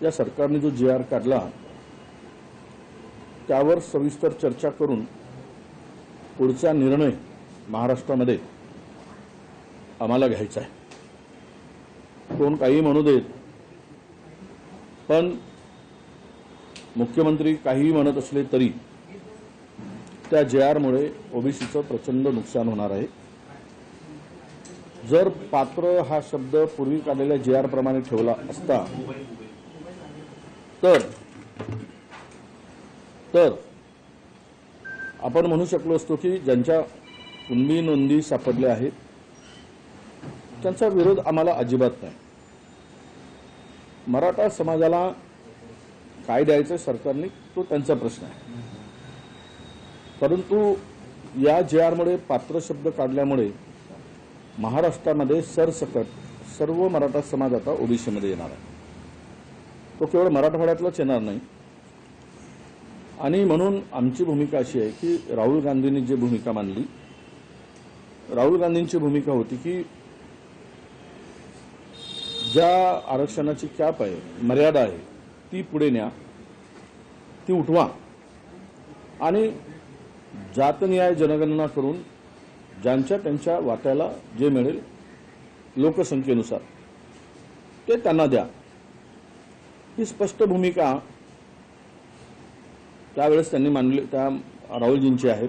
या सरकारने जो जी आर काढला त्यावर सविस्तर चर्चा करून पुढचा निर्णय महाराष्ट्रामध्ये आम्हाला घ्यायचा आहे। कोण काही म्हणू देत, पण मुख्यमंत्री काही म्हणत असले तरी त्या जी आरमुळे ओबीसीचं प्रचंड नुकसान होणार आहे। जर पात्र हा शब्द पूर्वी काढलेल्या जी आर प्रमाणे ठेवला असता तर आपण म्हणू शकलो असतो की ज्यांच्या कुणबी नोंदी सापडल्या आहेत त्यांचा विरोध आम्हाला अजिबात नाही। मराठा समाजाला काय द्यायचं सरकारने तो त्यांचा प्रश्न आहे, परंतु या जी आरमुळे पात्र शब्द काढल्यामुळे महाराष्ट्रामध्ये सरसकट सर्व मराठा समाज आता ओबीसीमध्ये येणार आहे। तो केवळ मराठवाड्यातलाच येणार नाही। आणि म्हणून आमची भूमिका अशी आहे की राहुल गांधींनी जी भूमिका मांडली, राहुल गांधींची भूमिका होती की ज्या आरक्षणाची कॅप आहे, मर्यादा आहे, ती पुढे न्या, ती उठवा आणि जातनिहाय जनगणना करून ज्यांच्या त्यांच्या वाट्याला जे मिळेल लोकसंख्येनुसार ते त्यांना द्या, ही स्पष्ट भूमिका त्यावेळेस त्यांनी मांडली, त्या राहुलजींची आहे।